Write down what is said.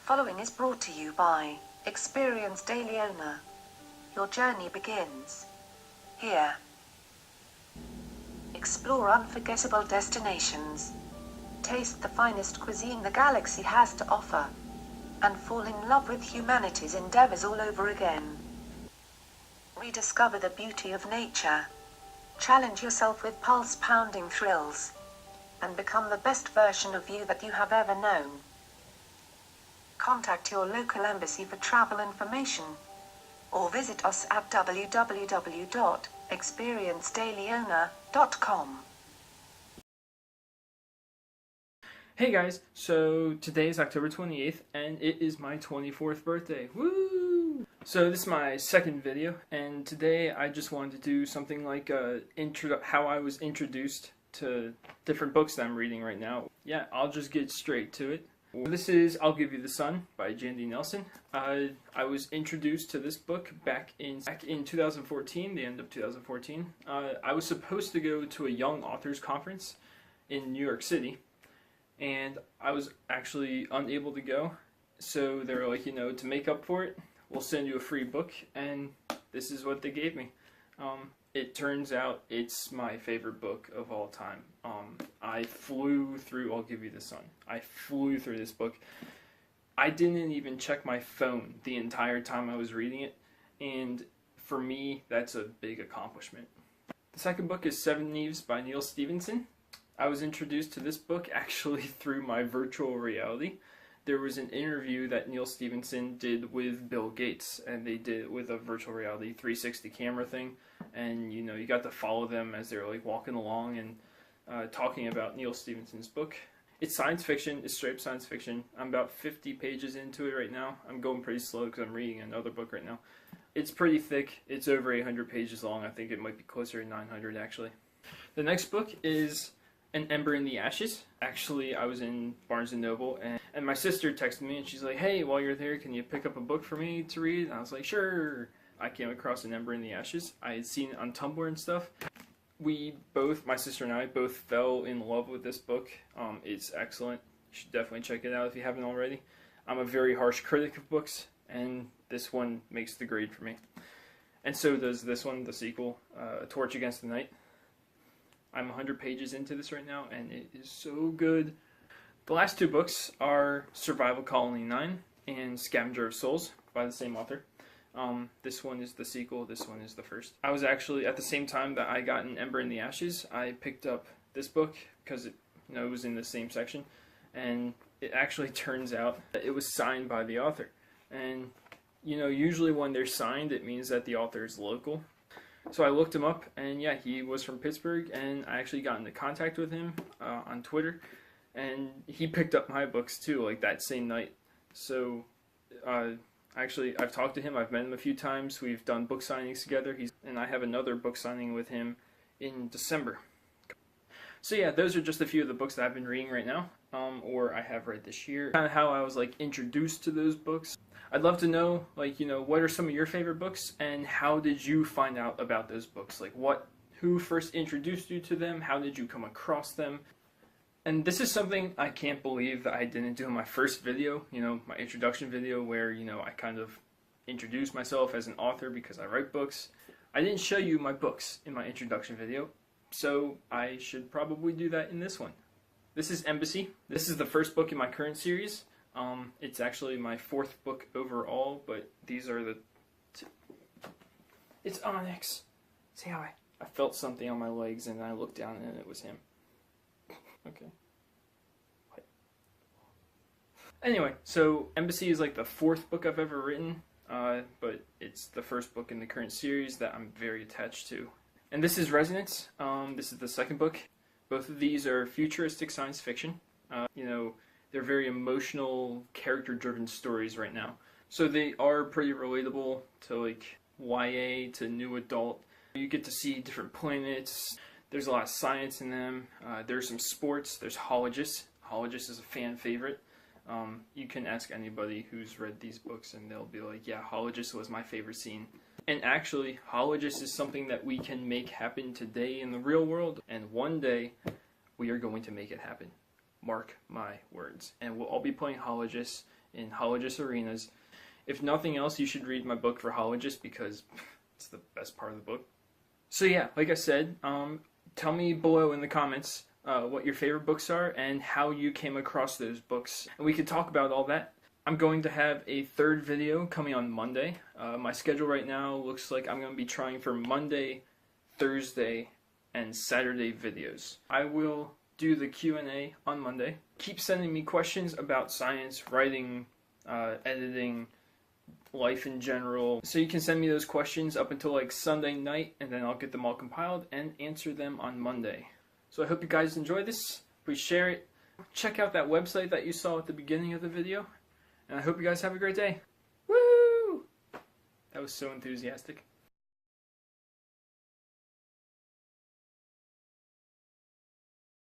Following is brought to you by Experience Daily Owner. Your journey begins here. Explore unforgettable destinations. Taste the finest cuisine the galaxy has to offer. And fall in love with humanity's endeavors all over again. Rediscover the beauty of nature. Challenge yourself with pulse-pounding thrills. And become the best version of you that you have ever known. Contact your local embassy for travel information. Or visit us at www.experiencedailyowner.com. Hey guys, so today is October 28th and it is my 24th birthday. Woo! So this is my second video, and today I just wanted to do something like how I was introduced to different books that I'm reading right now. Yeah, I'll just get straight to it. This is I'll Give You the Sun by Jandy Nelson. I was introduced to this book back in 2014, the end of 2014. I was supposed to go to a young authors conference in New York City, and I was actually unable to go. So they were like, to make up for it, we'll send you a free book, and this is what they gave me. It turns out it's my favorite book of all time. I flew through I'll Give You the Sun. I flew through this book. I didn't even check my phone the entire time I was reading it, and for me, that's a big accomplishment. The second book is Seven Leaves by Neal Stephenson. I was introduced to this book actually through my virtual reality. There was an interview that Neal Stephenson did with Bill Gates, and they did it with a virtual reality 360 camera thing, and you got to follow them as they were like walking along and talking about Neal Stephenson's book. It's science fiction. It's straight up science fiction. I'm about 50 pages into it right now. I'm going pretty slow because I'm reading another book right now. It's pretty thick. It's over 800 pages long. I think it might be closer to 900 actually. The next book is An Ember in the Ashes. Actually, I was in Barnes & Noble, and my sister texted me, and she's like, hey, while you're there, can you pick up a book for me to read? And I was like, sure. I came across An Ember in the Ashes. I had seen it on Tumblr and stuff. My sister and I, both fell in love with this book. It's excellent. You should definitely check it out if you haven't already. I'm a very harsh critic of books, and this one makes the grade for me. And so does this one, the sequel, A Torch Against the Night. I'm 100 pages into this right now, and it is so good. The last two books are Survival Colony 9 and Scavenger of Souls by the same author. This one is the sequel, this one is the first. I was actually, at the same time that I got An Ember in the Ashes, I picked up this book because it was in the same section, and it actually turns out that it was signed by the author. And, usually when they're signed, it means that the author is local. So I looked him up, and yeah, he was from Pittsburgh, and I actually got into contact with him on Twitter, and he picked up my books too, like that same night. So actually, I've talked to him, I've met him a few times, we've done book signings together, and I have another book signing with him in December. So yeah, those are just a few of the books that I've been reading right now, or I have read this year. Kind of how I was introduced to those books. I'd love to know, what are some of your favorite books, and how did you find out about those books? Who first introduced you to them? How did you come across them? And this is something I can't believe that I didn't do in my first video, my introduction video where, I kind of introduced myself as an author because I write books. I didn't show you my books in my introduction video, so I should probably do that in this one. This is Embassy. This is the first book in my current series. It's actually my fourth book overall, but these are the two. It's Onyx. See how I felt something on my legs, and I looked down and it was him. Okay. What? Anyway, so Embassy is the fourth book I've ever written, but it's the first book in the current series that I'm very attached to. And this is Resonance. This is the second book. Both of these are futuristic science fiction. They're very emotional, character-driven stories right now. So they are pretty relatable to YA, to new adult. You get to see different planets. There's a lot of science in them. There's some sports. There's Hologis. Hologis is a fan favorite. You can ask anybody who's read these books and they'll be like, yeah, Hologis was my favorite scene. And actually, Hologis is something that we can make happen today in the real world, and one day we are going to make it happen. Mark my words. And we'll all be playing Hologis in Hologist Arenas. If nothing else, you should read my book for Hologist because it's the best part of the book. So yeah, like I said, tell me below in the comments what your favorite books are and how you came across those books. And we could talk about all that. I'm going to have a third video coming on Monday. My schedule right now looks like I'm going to be trying for Monday, Thursday, and Saturday videos. I will do the Q&A on Monday. Keep sending me questions about science, writing, editing, life in general. So you can send me those questions up until like Sunday night, and then I'll get them all compiled and answer them on Monday. So I hope you guys enjoy this. Please share it. Check out that website that you saw at the beginning of the video. And I hope you guys have a great day. Woo! That was so enthusiastic.